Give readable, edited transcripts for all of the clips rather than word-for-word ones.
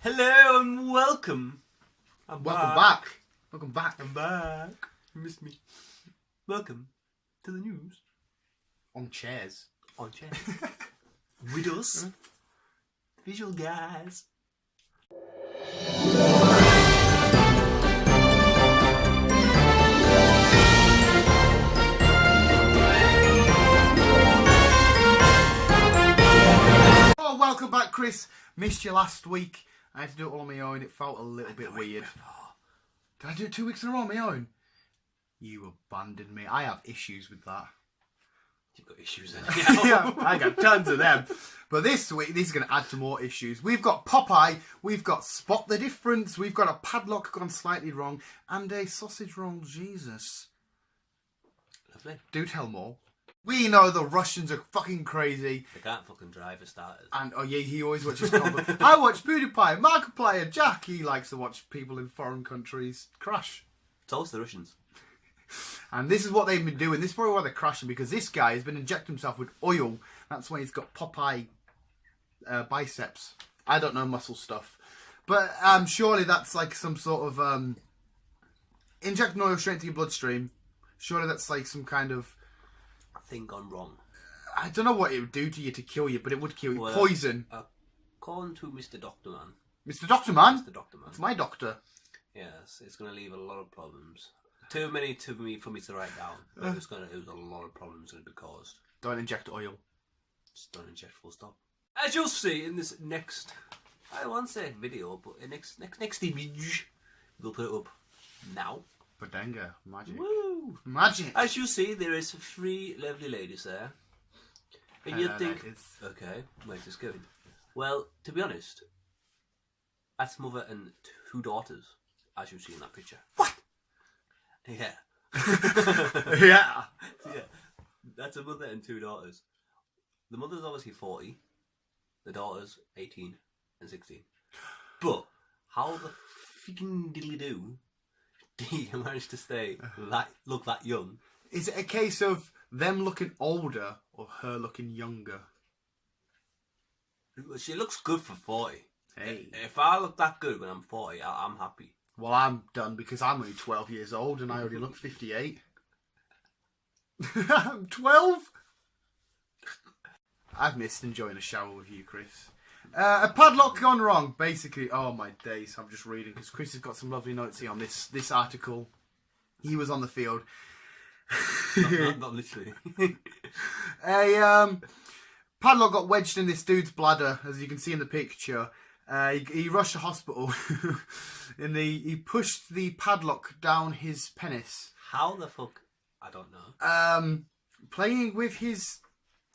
Hello and welcome. Welcome back. Welcome back. I'm back. You missed me. Welcome to the news. On chairs. On chairs. With us. Visual guys. Oh, welcome back, Chris. Missed you last week. I had to do it all on my own. It felt a little bit weird. Did I do it 2 weeks in a row on my own? You abandoned me. I have issues with that. You've got issues then. Yeah, I got tons of them. But this week, this is going to add to more issues. We've got Popeye, we've got Spot the Difference, we've got a padlock gone slightly wrong, and a sausage roll Jesus. Lovely. Do tell more. We know the Russians are fucking crazy. They can't fucking drive for starters. And, oh yeah, he always watches comedy. I watch PewDiePie, Markiplier, Jack. He likes to watch people in foreign countries crash. It's also the Russians. And this is what they've been doing. This is probably why they're crashing, because this guy has been injecting himself with oil. That's why he's got Popeye biceps. I don't know muscle stuff. But surely that's like some sort of... injecting oil straight into your bloodstream. Surely that's like some kind of... thing gone wrong. I don't know what it would do to you to kill you, but it would kill you. Well, poison. According to Mr. Doctor Man. Mr. Doctor Man? Mr. Doctor Man. It's my doctor. Yes, it's going to leave a lot of problems. Too many for me to write down. But it's going to there's a lot of problems going to be caused. Don't inject oil. Just don't inject full stop. As you'll see in this next, I won't say video, but in next image, we'll put it up now. Badanga. Magic. Woo! Magic. As you see, there is 3 lovely ladies there. And you'd think, okay, where's this going? Well, to be honest, that's mother and 2 daughters, as you see in that picture. What? Yeah. Yeah. Yeah. That's a mother and 2 daughters. The mother's obviously 40, the daughter's 18 and 16. But how the freaking diddly do you manage to look that young? Is it a case of them looking older or her looking younger? She looks good for 40. Hey. If I look that good when I'm 40, I'm happy. Well, I'm done because I'm only 12 years old and I already look 58. I'm 12? I've missed enjoying a shower with you, Chris. A padlock gone wrong, basically. Oh my days, I'm just reading because Chris has got some lovely notes here on this article. He was on the field. Not literally. A padlock got wedged in this dude's bladder, as you can see in the picture. He rushed to hospital and he pushed the padlock down his penis. How the fuck? I don't know. Playing with his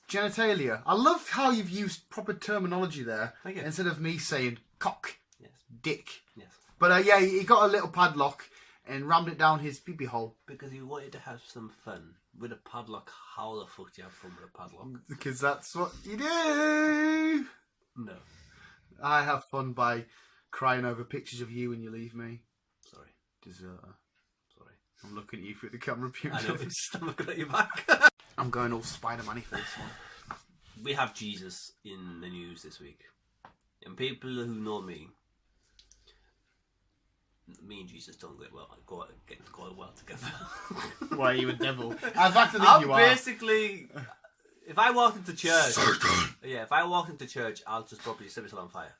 genitalia. I love how you've used proper terminology there instead of me saying cock, yes, dick. Yes. But yeah, he got a little padlock and rammed it down his pee-pee hole. Because he wanted to have some fun with a padlock. How the fuck do you have fun with a padlock? Because that's what you do. No. I have fun by crying over pictures of you when you leave me. Sorry. Deserter. Sorry. I'm looking at you through the camera. I know, I'm looking at your back. I'm going all Spider-Man-y for this one. We have Jesus in the news this week. And people who know me and Jesus don't get well together. Why are you a devil? I've had to think I'm you are. basically... If I walked into church... Satan. Yeah, if I walked into church, I'll just probably set myself on fire.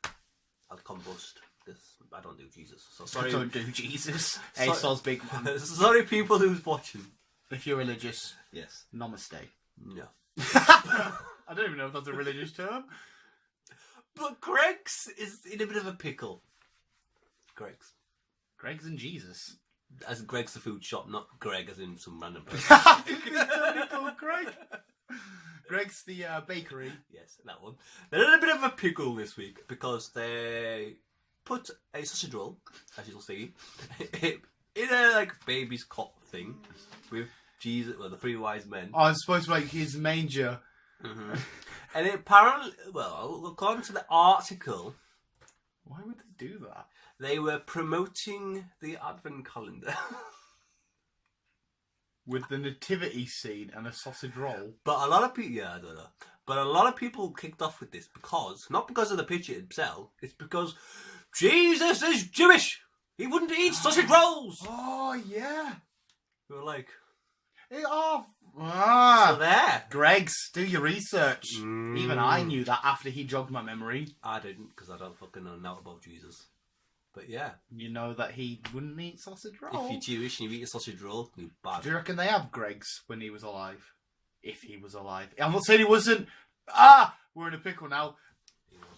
I'll combust. Because I don't do Jesus. So sorry. Don't do Jesus. ASOS big man. Sorry, people who's watching. If you're religious, Yes. namaste. No. I don't even know if that's a religious term. But Greg's is in a bit of a pickle. Greg's. Greg's and Jesus. As Greg's the food shop, not Greg as in some random person. Somebody called Greg. Greg's the bakery. Yes, that one. They're in a bit of a pickle this week because they put a sausage roll, as you'll see, in a baby's cot thing with Jesus, well, the 3 wise men. Oh, it's supposed to be like his manger. Mm-hmm. And it apparently, well, according to the article, why would they do that? They were promoting the Advent calendar. With the nativity scene and a sausage roll. But a lot of people, I don't know. But a lot of people kicked off with this because, not because of the picture itself, it's because Jesus is Jewish. He wouldn't eat sausage rolls. Oh, yeah. We were like, so there. Greggs, do your research. Even I knew that after he jogged my memory. I didn't, because I don't fucking know now about Jesus. But yeah. You know that he wouldn't eat sausage rolls. If you're Jewish and you eat a sausage roll, you're bad. Do you reckon they have Greggs when he was alive? If he was alive. I'm not saying he wasn't. We're in a pickle now.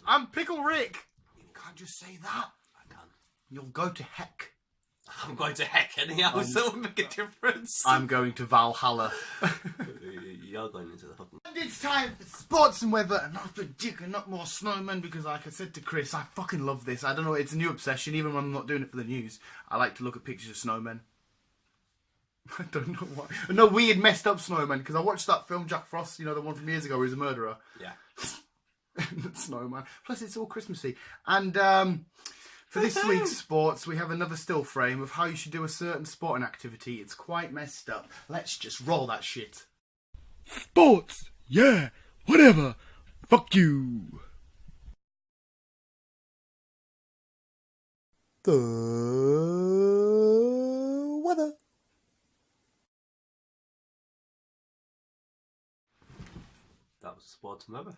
I'm Pickle Rick. You can't just say that. I can. You'll go to heck. I'm going to heck anyhow, so it will make a difference. I'm going to Valhalla. You're going into the fucking... And it's time for sports and weather, and not the dick and not more snowmen, because like I said to Chris, I fucking love this. I don't know, it's a new obsession, even when I'm not doing it for the news. I like to look at pictures of snowmen. I don't know why. No, weird, messed up snowmen, because I watched that film, Jack Frost, you know, the one from years ago where he's a murderer. Yeah. Snowman. Plus, it's all Christmassy. And for this week's sports, we have another still frame of how you should do a certain sporting activity. It's quite messed up. Let's just roll that shit. Sports, yeah, whatever. Fuck you. The weather. That was sports and weather.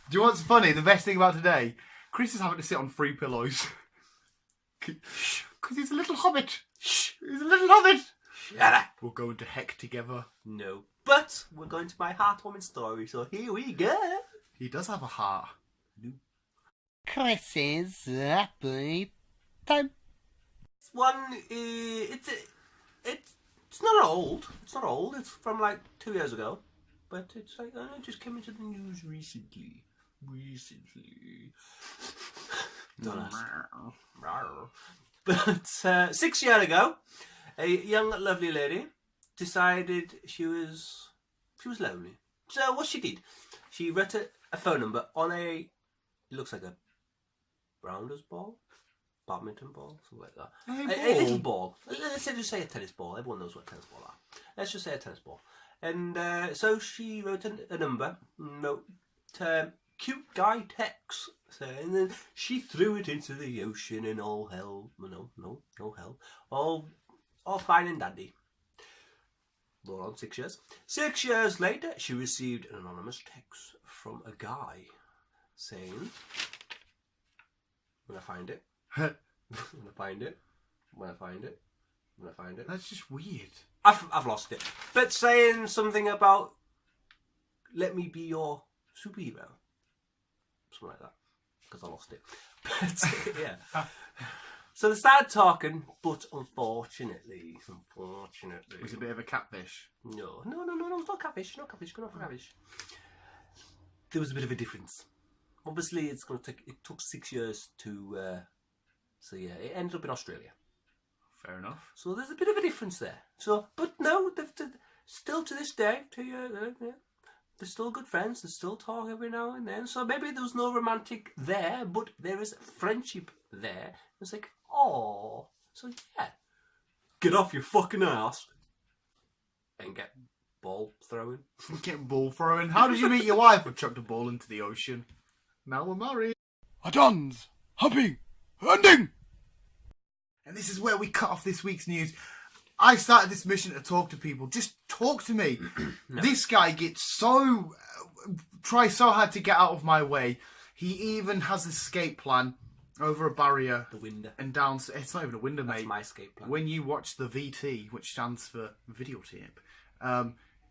Do you know what's funny? The best thing about today, Chris is having to sit on 3 pillows. Because he's a little hobbit. Shh, he's a little hobbit. Shut up. We'll go into heck together. No. But we're going to my heartwarming story, so here we go. He does have a heart. Chris's happy time. This one, it's not old. It's not old. It's from like 2 years ago. But it's like, it just came into the news recently. Don't ask. But 6 years ago, a young lovely lady decided she was lonely. So what she did, she wrote a phone number on it looks like a rounders ball, badminton ball, something like that. A little ball. Let's just say a tennis ball. Everyone knows what tennis ball are. Let's just say a tennis ball. And so she wrote a number, cute guy text, and then she threw it into the ocean and all hell, no hell, all fine and dandy. We're on 6 years. 6 years later, she received an anonymous text from a guy saying, when I find it, when I find it. That's just weird. I've lost it. But saying something about, let me be your superhero. Something like that. Because I lost it. But, yeah. So they started talking, but unfortunately. It was a bit of a catfish. No, it's not catfish. Not catfish. There was a bit of a difference. Obviously, it took 6 years to, so yeah, it ended up in Australia. Fair enough. So there's a bit of a difference there. So, but no, they've still to this day, 2 years, they're still good friends. They still talk every now and then. So maybe there was no romantic there, but there is friendship there. It's like, oh, so yeah, get off your fucking ass and get ball throwing. Get ball throwing. How did you meet your wife? I chucked a ball into the ocean. Now we're married. A dance, happy ending. And this is where we cut off this week's news. I started this mission to talk to people. Just talk to me. No. This guy tries so hard to get out of my way. He even has an escape plan over a barrier. The window. And down. It's not even a window, That's mate. my escape plan. When you watch the VT, which stands for videotape,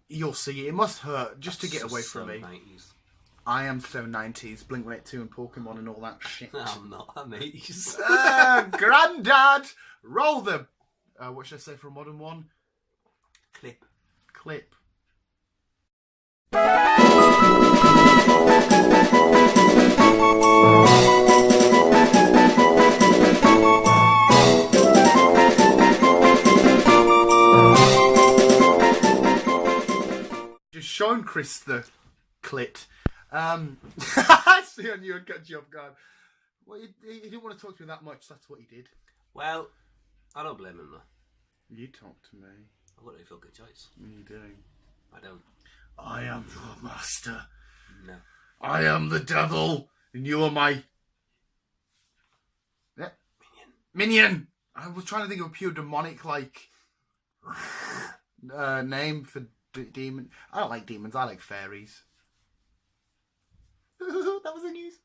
you'll see it. It must hurt just to get away from me. 90s. I am so 90s, Blink-182 and Pokemon and all that shit. I'm not, I'm 80s. Grandad! Roll them! What should I say for a modern one? Clip. Just showing Chris the clit. I see on you and cut you off guard. Well, he didn't want to talk to me that much. That's what he did. Well, I don't blame him though. You talk to me. I've got to feel good choice. What are you doing? I don't. I am your master. No. I am the devil, and you are my Minion! I was trying to think of a pure demonic, name for demon. I don't like demons, I like fairies. That was the news.